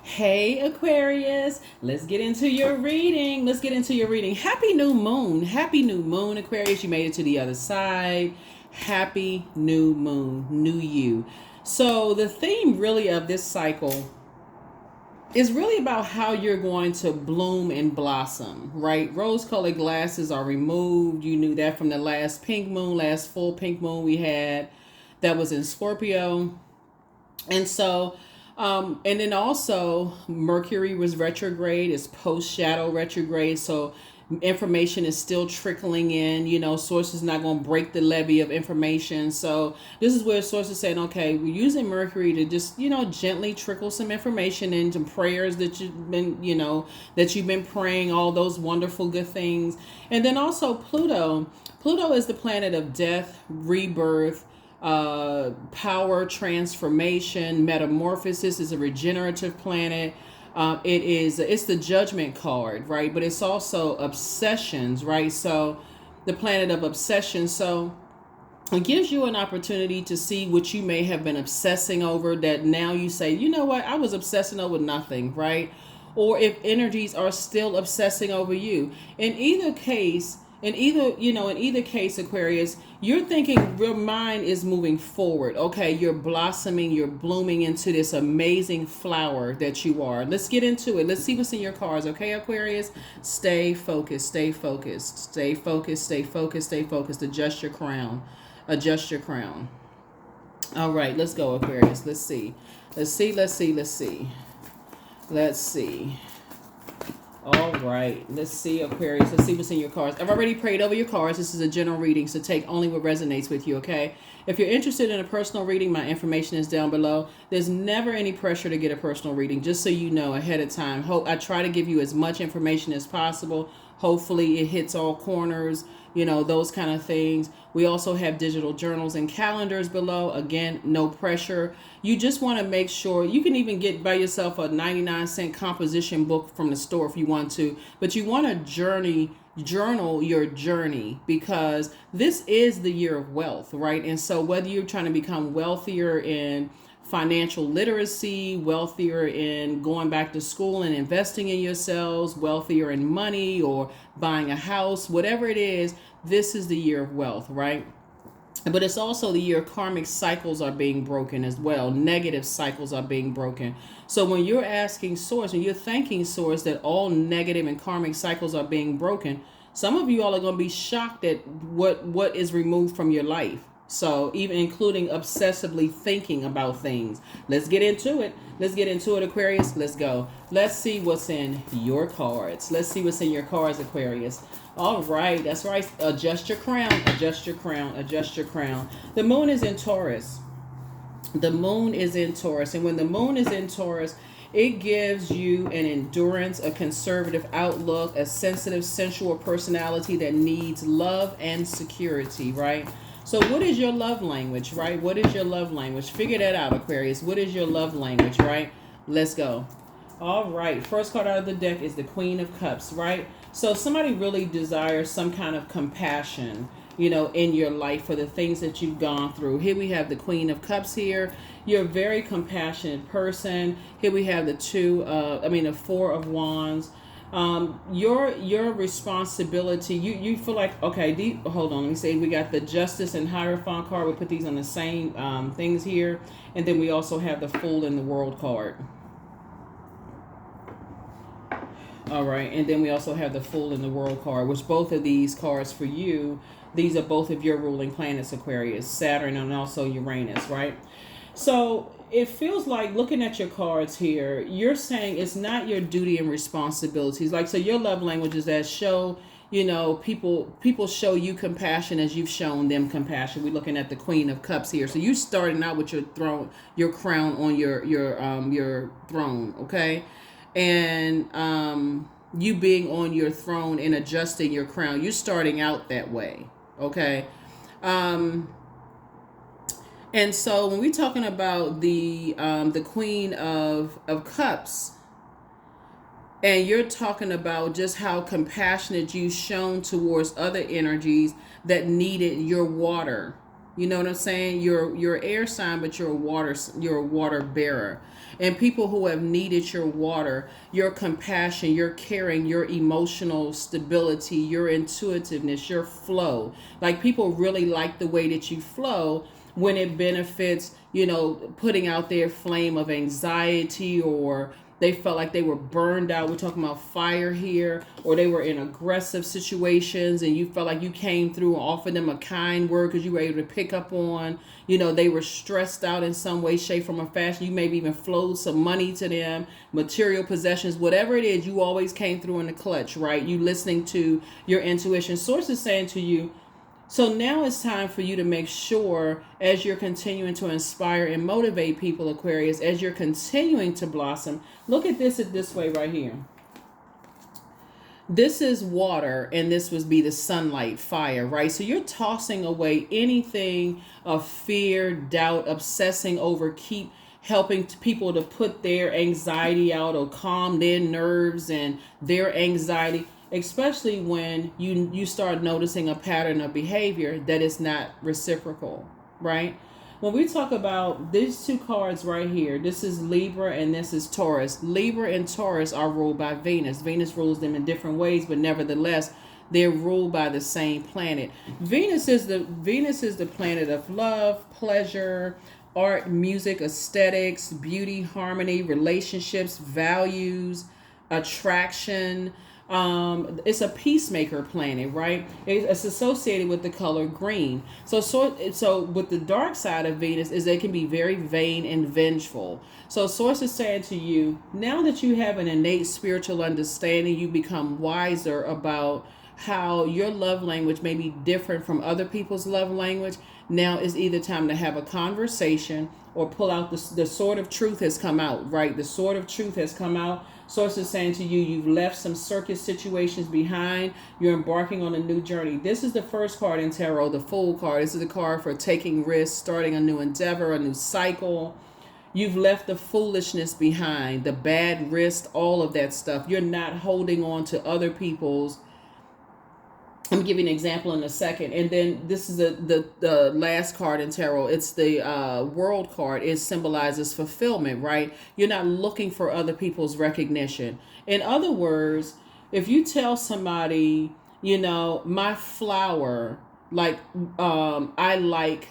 Hey Aquarius, let's get into your reading. Happy new moon. Happy new moon, Aquarius. You made it to the other side. Happy new moon, new you. So the theme really of this cycle is really about how you're going to bloom and blossom, right? Rose-colored glasses are removed. You knew that from the last full pink moon we had that was in Scorpio. And so, and then also Mercury was retrograde, it's post shadow retrograde. So information is still trickling in, sources not going to break the levee of information. So this is where sources saying, okay, we're using Mercury to just, gently trickle some information in, some prayers that you've been praying, all those wonderful good things. And then also Pluto is the planet of death, rebirth, power, transformation, metamorphosis. Is a regenerative planet. It's the judgment card, right? But it's also obsessions, right? So the planet of obsession. So it gives you an opportunity to see what you may have been obsessing over, that now you say, you know what, I was obsessing over nothing, right? Or if energies are still obsessing over you. In either case, Aquarius, you're thinking your mind is moving forward. Okay, you're blossoming, you're blooming into this amazing flower that you are. Let's get into it. Let's see what's in your cards. Okay, Aquarius, stay focused, stay focused, stay focused, stay focused, stay focused. Adjust your crown. Adjust your crown. All right, let's go, Aquarius. Let's see. Let's see. Let's see. Let's see. Let's see. All right, let's see, Aquarius. Let's see what's in your cards. I've already prayed over your cards. This is a general reading, so take only what resonates with you, okay? If you're interested in a personal reading, my information is down below. There's never any pressure to get a personal reading, just so you know ahead of time. I try to give you as much information as possible. Hopefully it hits all corners, those kind of things. We also have digital journals and calendars below. Again, no pressure. You just want to make sure you can even get by yourself a 99-cent composition book from the store if you want to, but you want to journal your journey, because this is the year of wealth, right? And so whether you're trying to become wealthier in financial literacy, wealthier in going back to school and investing in yourselves, wealthier in money or buying a house, whatever it is, this is the year of wealth, right? But it's also the year karmic cycles are being broken as well. Negative cycles are being broken. So when you're asking source, when you're thanking source that all negative and karmic cycles are being broken, some of you all are going to be shocked at what is removed from your life. So even including obsessively thinking about things. Let's get into it. Let's get into it, Aquarius. Let's go. Let's see what's in your cards. Let's see what's in your cards, Aquarius. All right. That's right. Adjust your crown. Adjust your crown. Adjust your crown. The moon is in Taurus. The moon is in Taurus. And when the moon is in Taurus, it gives you an endurance, a conservative outlook, a sensitive, sensual personality that needs love and security, right? So what is your love language, right? What is your love language? Figure that out, Aquarius. What is your love language, right? Let's go. All right. First card out of the deck is the Queen of Cups, right? So somebody really desires some kind of compassion, in your life for the things that you've gone through. Here we have the Queen of Cups here. You're a very compassionate person. Here we have the Four of Wands. Your responsibility, you feel like, okay, hold on, let me say, we got the Justice and Hierophant card. We put these on the same things here, and then we also have the Fool in the World card. All right, and then we also have the Fool in the World card, which both of these cards for you, these are both of your ruling planets, Aquarius, Saturn and also Uranus, right? So it feels like, looking at your cards here, you're saying it's not your duty and responsibilities. Like, so your love language is that show, people show you compassion as you've shown them compassion. We're looking at the Queen of Cups here. So you're starting out with your crown on your throne, okay? And you being on your throne and adjusting your crown, you're starting out that way, okay? And so when we're talking about the Queen of Cups, and you're talking about just how compassionate you've shown towards other energies that needed your water, You know what I'm saying? You're air sign, but you're a water bearer. And people who have needed your water, your compassion, your caring, your emotional stability, your intuitiveness, your flow. Like people really like the way that you flow when it benefits, putting out their flame of anxiety, or they felt like they were burned out. We're talking about fire here, or they were in aggressive situations and you felt like you came through and offered them a kind word because you were able to pick up on, they were stressed out in some way, shape, form, or fashion. You maybe even flowed some money to them, material possessions, whatever it is, you always came through in the clutch, right? You listening to your intuition. Source is saying to you, so now it's time for you to make sure, as you're continuing to inspire and motivate people, Aquarius, as you're continuing to blossom, look at this way right here. This is water, and this would be the sunlight, fire, right? So you're tossing away anything of fear, doubt, obsessing over, keep helping people to put their anxiety out or calm their nerves and their anxiety, especially when you start noticing a pattern of behavior that is not reciprocal, right? When we talk about these two cards right here, this is Libra and this is Taurus. Libra and Taurus are ruled by Venus. Venus rules them in different ways, but nevertheless, they're ruled by the same planet. Venus is the planet of love, pleasure, art, music, aesthetics, beauty, harmony, relationships, values, attraction. It's a peacemaker planet, right? It's associated with the color green. So with the dark side of Venus is they can be very vain and vengeful. So source is saying to you, now that you have an innate spiritual understanding, you become wiser about how your love language may be different from other people's love language. Now is either time to have a conversation or pull out the sword of truth has come out, right? The sword of truth has come out. Source is saying to you, you've left some circus situations behind. You're embarking on a new journey. This is the first card in tarot, the Fool card. This is the card for taking risks, starting a new endeavor, a new cycle. You've left the foolishness behind, the bad wrist, all of that stuff. You're not holding on to other people's. I'm gonna give you an example in a second. And then this is the last card in tarot. It's the World card. It symbolizes fulfillment, right? You're not looking for other people's recognition. In other words, if you tell somebody, my flower, like, I like,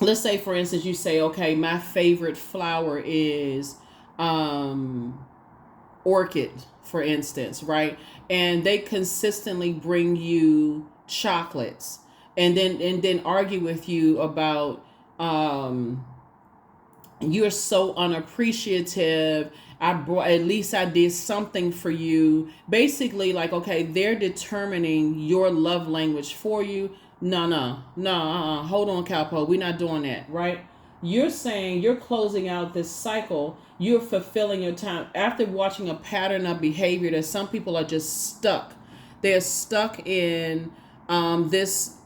let's say, for instance, you say, okay, my favorite flower is orchid, for instance, right? And they consistently bring you chocolates and then argue with you about you're so unappreciative. At least I did something for you. Basically, like, okay, they're determining your love language for you. No, hold on, Calpo, we're not doing that, right? You're saying you're closing out this cycle. You're fulfilling your time after watching a pattern of behavior that some people are just stuck. They're stuck in this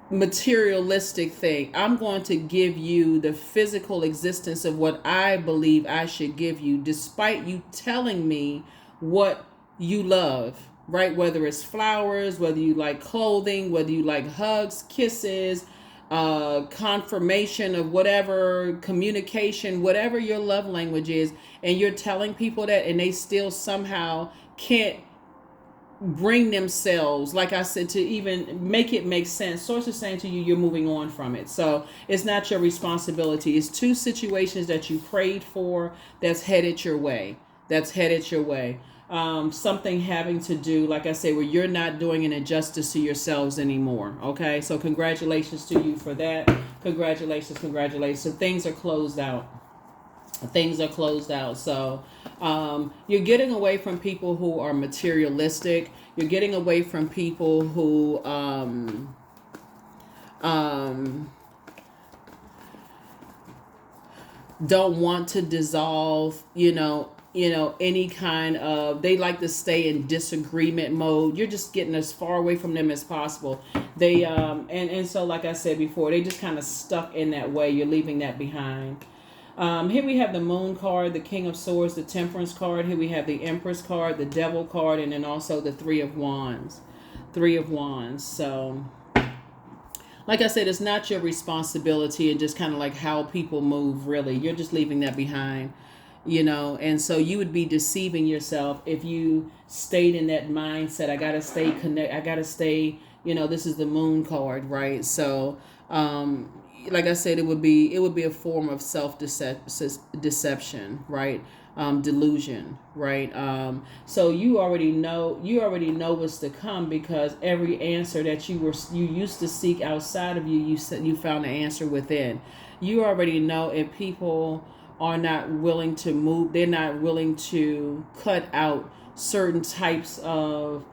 materialistic thing. I'm going to give you the physical existence of what I believe I should give you, despite you telling me what you love, right? Whether it's flowers, whether you like clothing, whether you like hugs, kisses, confirmation of whatever, communication, whatever your love language is, and you're telling people that, and they still somehow can't bring themselves, like I said, to even make it make sense. Source is saying to you, you're moving on from it. So it's not your responsibility. It's two situations that you prayed for that's headed your way. Something having to do, like I say, where you're not doing an injustice to yourselves anymore. Okay, so congratulations to you for that. Congratulations. So things are closed out. So you're getting away from people who are materialistic. You're getting away from people who don't want to dissolve, any kind of, they like to stay in disagreement mode. You're just getting as far away from them as possible. They and so, like I said before, they just kind of stuck in that way. You're leaving that behind. Here we have the Moon card, the King of Swords, the Temperance card. Here we have the Empress card, the Devil card, and then also the Three of Wands. So like I said, it's not your responsibility, and just kind of like how people move, really. You're just leaving that behind, and so you would be deceiving yourself if you stayed in that mindset. I gotta stay I gotta stay, this is the moon card, right? So like I said, it would be a form of self deception, right? Delusion, right? So you already know what's to come, because every answer that you used to seek outside of you, you found the answer within. You already know if people are not willing to move, they're not willing to cut out certain types of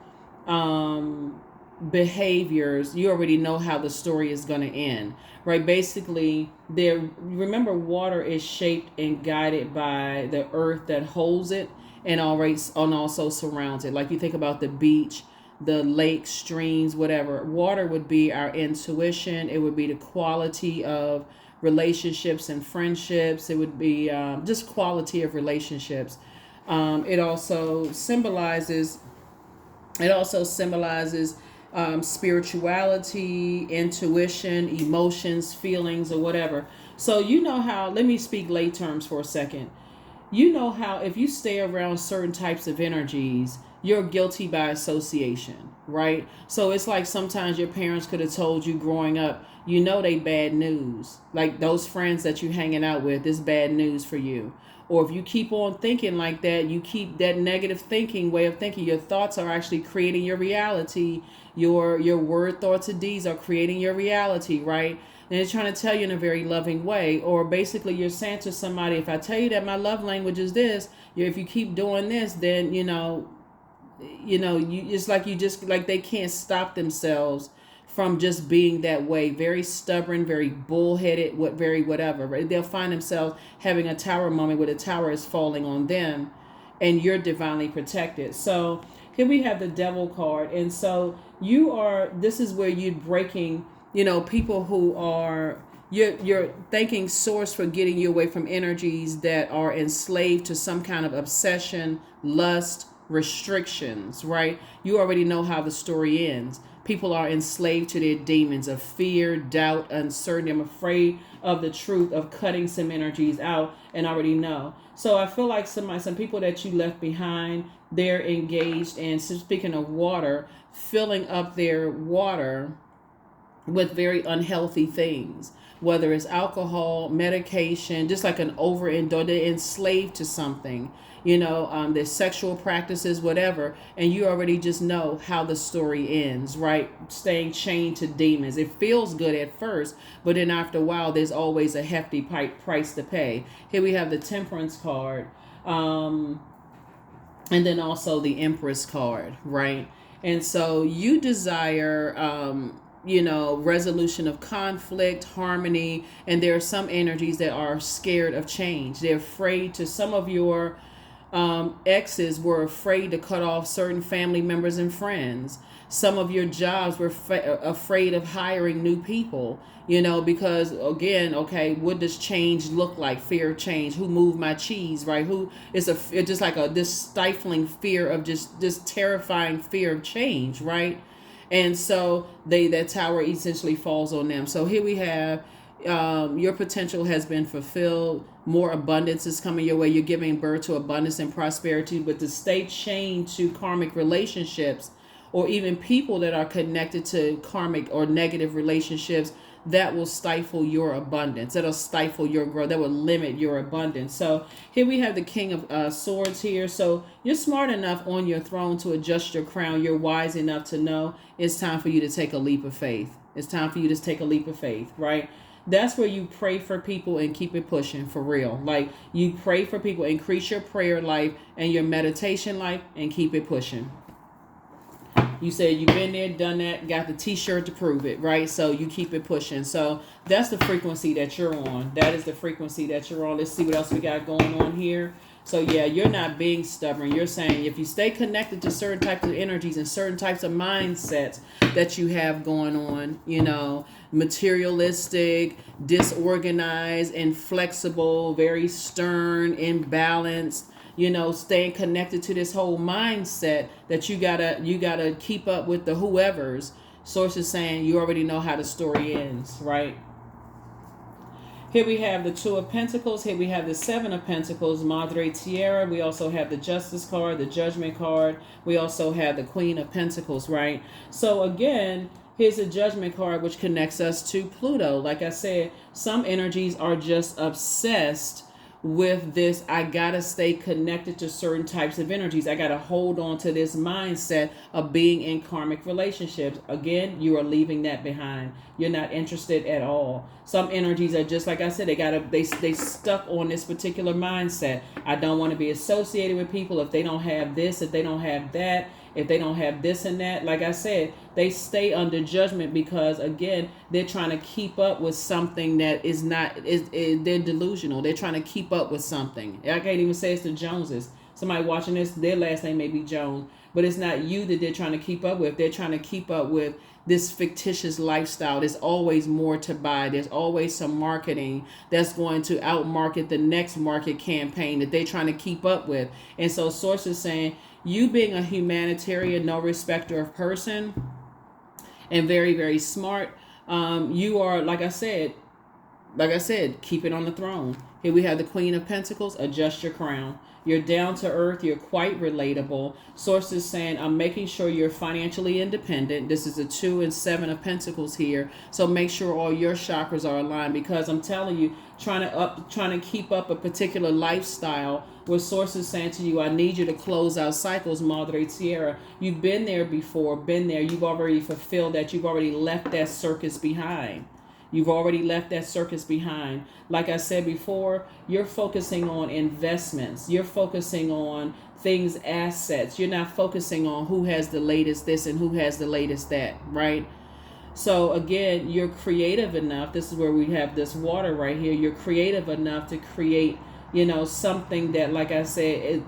behaviors. You already know how the story is going to end, right? Basically, remember, water is shaped and guided by the earth that holds it, and also surrounds it. Like, you think about the beach, the lakes, streams, whatever. Water would be our intuition. It would be the quality of relationships and friendships. It would be just quality of relationships. It also symbolizes spirituality, intuition, emotions, feelings, or whatever. So let me speak lay terms for a second. You know how if you stay around certain types of energies, you're guilty by association, right? So it's like sometimes your parents could have told you growing up, they bad news. Like, those friends that you're hanging out with, is bad news for you. Or if you keep on thinking like that, you keep that negative way of thinking, your thoughts are actually creating your reality. Your word, thoughts, and deeds are creating your reality, right? And it's trying to tell you in a very loving way. Or basically, you're saying to somebody, if I tell you that my love language is this, if you keep doing this, then it's like they can't stop themselves from just being that way. Very stubborn, very bullheaded, very whatever, right? They'll find themselves having a tower moment where the tower is falling on them, and you're divinely protected. So here we have the devil card. And so this is where you're breaking, people who are, you're thanking source for getting you away from energies that are enslaved to some kind of obsession, lust, restrictions, right? You already know how the story ends. People are enslaved to their demons of fear, doubt, uncertainty. I'm afraid of the truth, of cutting some energies out, and already know. So I feel like some people that you left behind, they're engaged in, speaking of water, filling up their water with very unhealthy things, whether it's alcohol, medication, just like an overindulge, they're enslaved to something, their sexual practices, whatever, and you already just know how the story ends, right? Staying chained to demons. It feels good at first, but then after a while, there's always a hefty price to pay. Here we have the Temperance card, and then also the Empress card, right? And so you desire, resolution of conflict, harmony, and there are some energies that are scared of change. They're afraid to, some of your exes were afraid to cut off certain family members and friends. Some of your jobs were afraid of hiring new people, because again, okay, what does change look like? Fear of change. Who moved my cheese, right? It's just like this stifling fear of just this terrifying fear of change, right? And so that tower essentially falls on them. So here we have, your potential has been fulfilled. More abundance is coming your way. You're giving birth to abundance and prosperity. But to stay chained to karmic relationships, or even people that are connected to karmic or negative relationships, that will stifle your abundance. That'll stifle your growth. That will limit your abundance. So here we have the King of Swords here. So you're smart enough on your throne to adjust your crown. You're wise enough to know it's time for you to take a leap of faith. It's time for you to take a leap of faith, right? That's where you pray for people and keep it pushing, for real. Like, you pray for people, increase your prayer life and your meditation life, and keep it pushing. You said you've been there, done that, got the t-shirt to prove it, right? So you keep it pushing. So that's the frequency that you're on. That is the frequency that you're on. Let's see what else we got going on here. So yeah, you're not being stubborn. You're saying if you stay connected to certain types of energies and certain types of mindsets that you have going on, materialistic, disorganized, inflexible, very stern, imbalanced, staying connected to this whole mindset that you gotta keep up with the whoever's, Source is saying you already know how the story ends, right? Here we have the Two of Pentacles. Here we have the Seven of Pentacles, Madre Tierra. We also have the Justice card, the Judgment card. We also have the Queen of Pentacles, right? So again, here's a Judgment card, which connects us to Pluto. Like I said, some energies are just obsessed with this. I gotta stay connected to certain types of energies. I gotta hold on to this mindset of being in karmic relationships. Again, you are leaving that behind. You're not interested at all. Some energies are just like I said, they stuck on this particular mindset. I don't want to be associated with people if they don't have this, if they don't have that, if they don't have this and that. Like I said, they stay under judgment because, again, they're trying to keep up with something that is not, they're delusional. They're trying to keep up with something. I can't even say it's the Joneses. Somebody watching this, their last name may be Jones, but it's not you that they're trying to keep up with. They're trying to keep up with this fictitious lifestyle. There's always more to buy. There's always some marketing that's going to outmarket the next market campaign that they're trying to keep up with. And so Source is saying, you being a humanitarian, no respecter of person, and very, very smart, you are, like I said, keep it on the throne. Here we have the Queen of Pentacles. Adjust your crown. You're down to earth. You're quite relatable. Source is saying, I'm making sure you're financially independent. This is a 2 and 7 of Pentacles here. So make sure all your chakras are aligned, because I'm telling you, trying to keep up a particular lifestyle where Source is saying to you, I need you to close out cycles, Madre Tierra. You've been there before, been there. You've already fulfilled that. You've already left that circus behind. You've already left that circus behind. Like I said before, you're focusing on investments. You're focusing on things, assets. You're not focusing on who has the latest this and who has the latest that, right? So again, you're creative enough. This is where we have this water right here. You're creative enough to create, something that, like I said,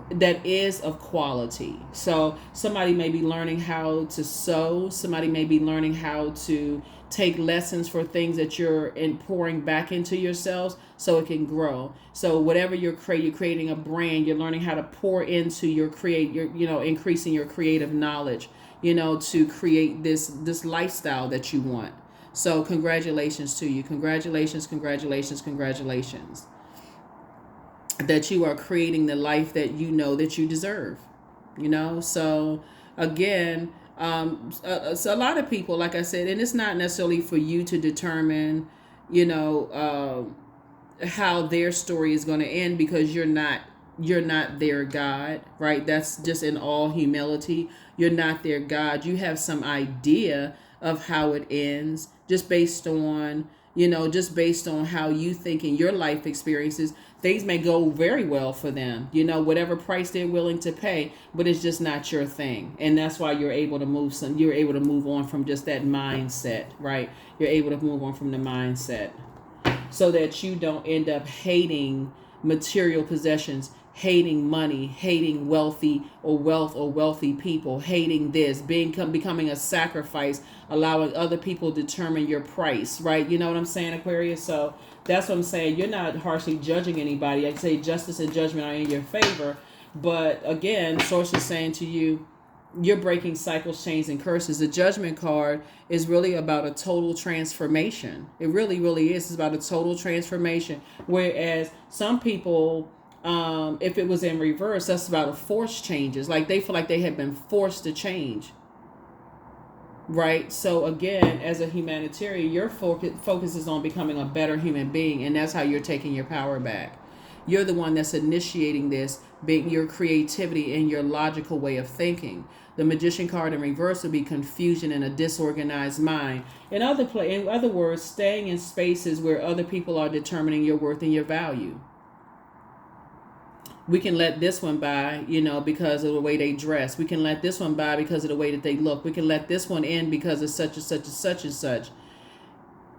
that is of quality. So somebody may be learning how to sew. Somebody may be learning how to take lessons for things that you're pouring back into yourselves so it can grow. So whatever you're creating a brand, you're learning how to pour into increasing your creative knowledge, to create this lifestyle that you want. So congratulations to you. Congratulations, congratulations, congratulations. That you are creating the life that you know that you deserve. So again, so a lot of people, like I said, and it's not necessarily for you to determine, how their story is going to end, because you're not their God, right? That's just in all humility. You're not their God. You have some idea of how it ends, just based on how you think in your life experiences. Things may go very well for them, whatever price they're willing to pay, but it's just not your thing. And that's why you're able to move on from just that mindset, right? You're able to move on from the mindset so that you don't end up hating material possessions, hating money, hating wealthy or wealthy people, hating this, becoming a sacrifice, allowing other people to determine your price, right? You know what I'm saying, Aquarius? So that's what I'm saying. You're not harshly judging anybody. I'd say justice and judgment are in your favor. But again, Source is saying to you, you're breaking cycles, chains, and curses. The Judgment card is really about a total transformation. It really, really is. It's about a total transformation. Whereas some people, if it was in reverse, that's about a forced changes. Like they feel like they have been forced to change. Right? So again, as a humanitarian, your focus is on becoming a better human being. And that's how you're taking your power back. You're the one that's initiating this, being your creativity and your logical way of thinking. The Magician card in reverse would be confusion and a disorganized mind. In other words, staying in spaces where other people are determining your worth and your value. We can let this one by, because of the way they dress. We can let this one by because of the way that they look. We can let this one in because of such and such and such and such.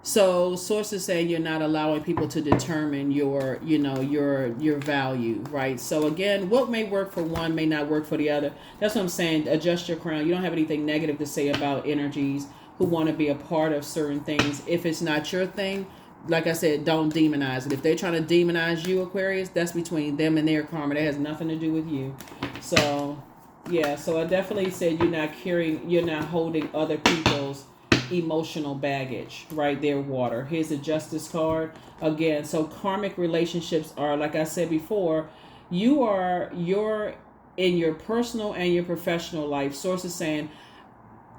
So sources say you're not allowing people to determine your value, right? So again, what may work for one may not work for the other. That's what I'm saying. Adjust your crown. You don't have anything negative to say about energies who want to be a part of certain things. If it's not your thing, like I said, don't demonize it. If they're trying to demonize you, Aquarius, that's between them and their karma. That has nothing to do with you. So Yeah, so I definitely said you're not holding other people's emotional baggage, right there, water. Here's a justice card again. So karmic relationships are, like I said before, you're in your personal and your professional life. Source is saying,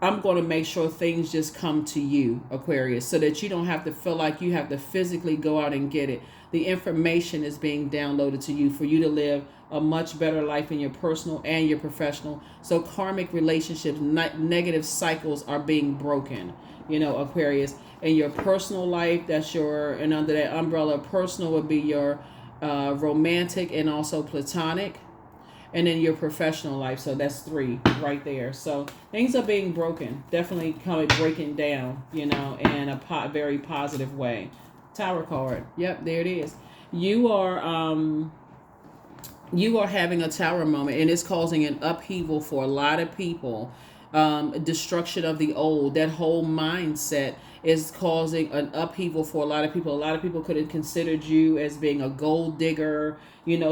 I'm going to make sure things just come to you, Aquarius, so that you don't have to feel like you have to physically go out and get it. The information is being downloaded to you for you to live a much better life in your personal and your professional. So karmic relationships, negative cycles are being broken, Aquarius. In your personal life, and under that umbrella, personal would be your romantic and also platonic, and then your professional life. So that's 3 right there. So things are being broken, definitely breaking down, in a very positive way. Tower card. Yep, there it is. You are having a tower moment, and it's causing an upheaval for a lot of people. Destruction of the old, that whole mindset is causing an upheaval for a lot of people. A lot of people could have considered you as being a gold digger,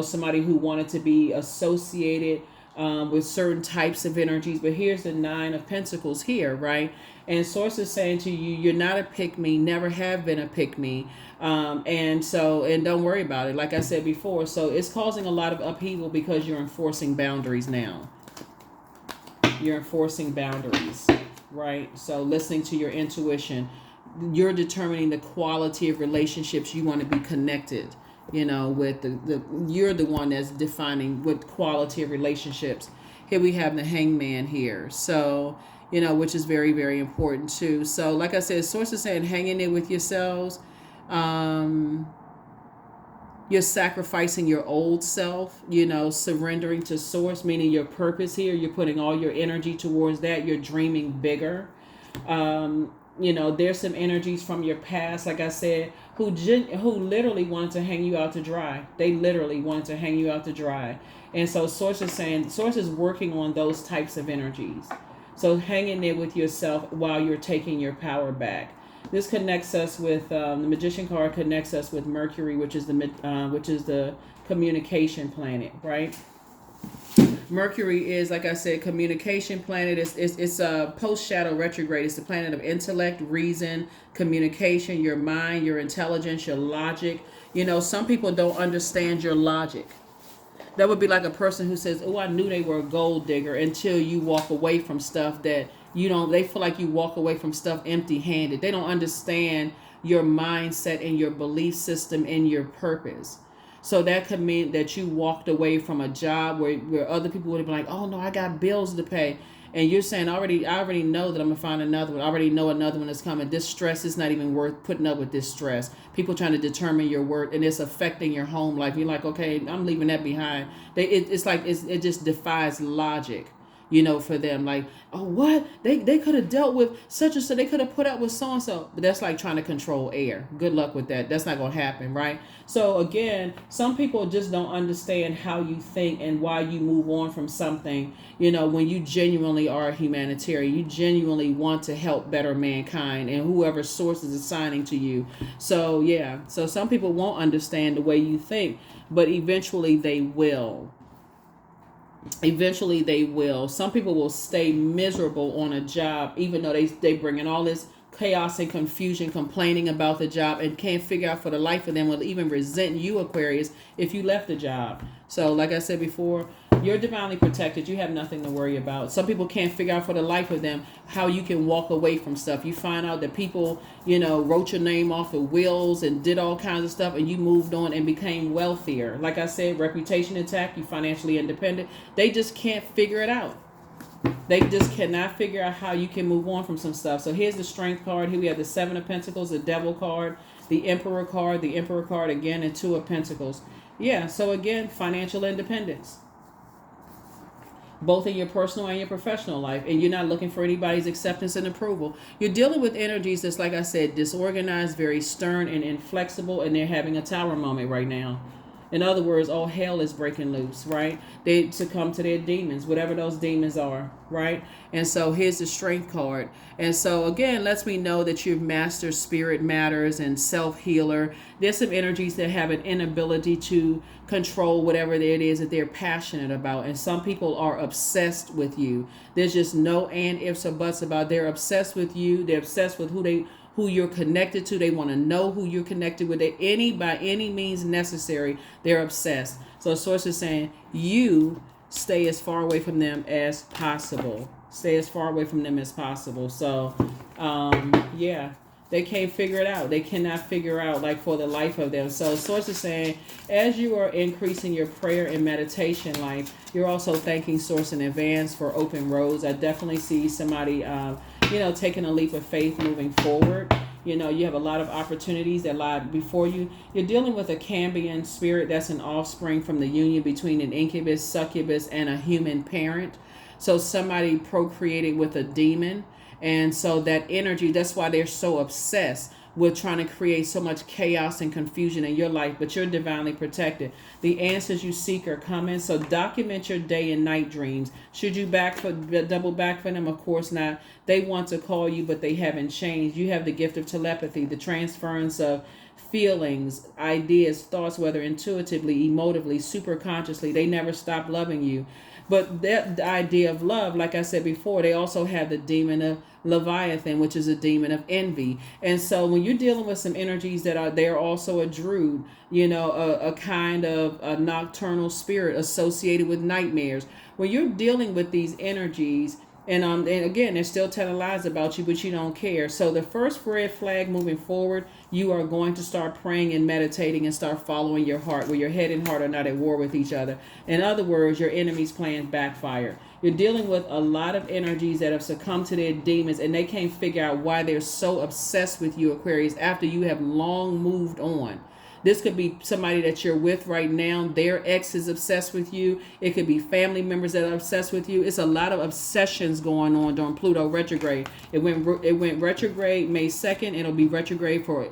somebody who wanted to be associated with certain types of energies. But here's the 9 of Pentacles here, right? And Source is saying to you, you're not a pick-me, never have been a pick-me. And don't worry about it, like I said before. So it's causing a lot of upheaval because you're enforcing boundaries now. You're enforcing boundaries, right? So listening to your intuition, you're determining the quality of relationships you want to be connected, with you're the one that's defining what quality of relationships. Here we have the Hangman here. So, which is very, very important too. So like I said, Source is saying, hang in there with yourselves. You're sacrificing your old self, surrendering to Source, meaning your purpose here. You're putting all your energy towards that. You're dreaming bigger. There's some energies from your past, like I said, who literally wanted to hang you out to dry. They literally wanted to hang you out to dry. And so Source is working on those types of energies. So hang in there with yourself while you're taking your power back. This connects us with the Magician card connects us with Mercury, which is the communication planet, right? Mercury is, like I said, communication planet. It's a post-shadow retrograde. It's the planet of intellect, reason, communication, your mind, your intelligence, your logic. Some people don't understand your logic. That would be like a person who says, oh, I knew they were a gold digger, until you walk away from stuff that they feel like you walk away from stuff empty-handed. They don't understand your mindset and your belief system and your purpose. So that could mean that you walked away from a job where other people would have been like, oh no, I got bills to pay. And you're saying, I already know that I'm going to find another one. I already know another one is coming. This stress is not even worth putting up with this stress. People trying to determine your worth, and it's affecting your home life. You're like, okay, I'm leaving that behind. It just defies logic, for them. Like, oh, what? They could have dealt with such and such. They could have put up with so-and-so. But that's like trying to control air. Good luck with that. That's not going to happen, right? So again, some people just don't understand how you think and why you move on from something, when you genuinely are a humanitarian. You genuinely want to help better mankind and whoever Source is assigning to you. So yeah, so some people won't understand the way you think, but eventually they will. Eventually they will. Some people will stay miserable on a job, even though they bring in all this chaos and confusion, complaining about the job, and can't figure out for the life of them, will even resent you, Aquarius, if you left the job. So like I said before, you're divinely protected. You have nothing to worry about. Some people can't figure out for the life of them how you can walk away from stuff. You find out that people, wrote your name off of wills and did all kinds of stuff, and you moved on and became wealthier. Like I said, reputation intact, you financially independent. They just can't figure it out. They just cannot figure out how you can move on from some stuff. So here's the Strength card. Here we have the 7 of Pentacles, the Devil card, the Emperor card again, and 2 of Pentacles. Yeah, so again, financial independence, both in your personal and your professional life, and you're not looking for anybody's acceptance and approval. You're dealing with energies that's, like I said, disorganized, very stern and inflexible, and they're having a tower moment right now. In other words, all hell is breaking loose, right? They succumb to their demons, whatever those demons are, right? And so here's the strength card. And so again, lets me know that you've mastered spirit matters and self-healer. There's some energies that have an inability to control whatever it is that they're passionate about. And some people are obsessed with you. There's just no and ifs or buts about they're obsessed with you. They're obsessed with who you're connected to. They want to know who you're connected with. By any means necessary, they're obsessed. So the source is saying you stay as far away from them as possible. Stay as far away from them as possible. So, yeah. They can't figure it out. They cannot figure out, like, for the life of them. So source is saying, as you are increasing your prayer and meditation life, you're also thanking source in advance for open roads. I definitely see somebody, taking a leap of faith moving forward. You have a lot of opportunities that lie before you. You're dealing with a Cambian spirit that's an offspring from the union between an incubus, succubus, and a human parent. So somebody procreated with a demon. And so that energy, that's why they're so obsessed with trying to create so much chaos and confusion in your life, but you're divinely protected. The answers you seek are coming. So document your day and night dreams. Should you double back for them? Of course not. They want to call you, but they haven't changed. You have the gift of telepathy, the transference of feelings, ideas, thoughts, whether intuitively, emotively, super consciously. They never stop loving you. But that the idea of love, like I said before, they also have the demon of Leviathan, which is a demon of envy. And so when you're dealing with some energies they're also a druid, a kind of a nocturnal spirit associated with nightmares. When you're dealing with these energies, and again, they're still telling lies about you, but you don't care. So the first red flag moving forward, you are going to start praying and meditating and start following your heart, where your head and heart are not at war with each other. In other words, your enemy's plans backfire. You're dealing with a lot of energies that have succumbed to their demons, and they can't figure out why they're so obsessed with you, Aquarius, after you have long moved on. This could be somebody that you're with right now. Their ex is obsessed with you. It could be family members that are obsessed with you. It's a lot of obsessions going on during Pluto retrograde. It went retrograde May 2nd. It'll be retrograde for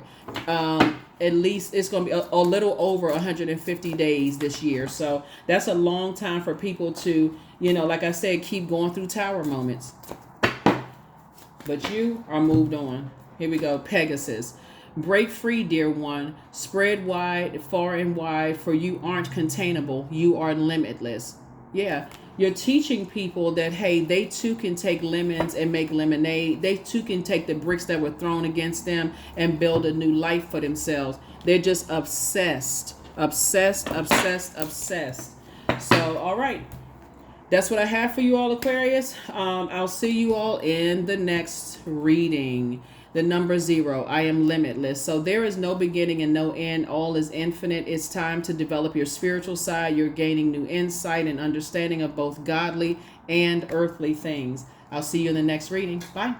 at least it's going to be a little over 150 days this year. So that's a long time for people to, like I said, keep going through tower moments. But you are moved on. Here we go. Pegasus. Break free, dear one. Spread wide, far and wide, for you aren't containable. You are limitless. Yeah. You're teaching people that, hey, they too can take lemons and make lemonade. They too can take the bricks that were thrown against them and build a new life for themselves. They're just obsessed. Obsessed, obsessed, obsessed. So, all right. That's what I have for you all, Aquarius. I'll see you all in the next reading. The number 0, I am limitless. So there is no beginning and no end. All is infinite. It's time to develop your spiritual side. You're gaining new insight and understanding of both godly and earthly things. I'll see you in the next reading. Bye.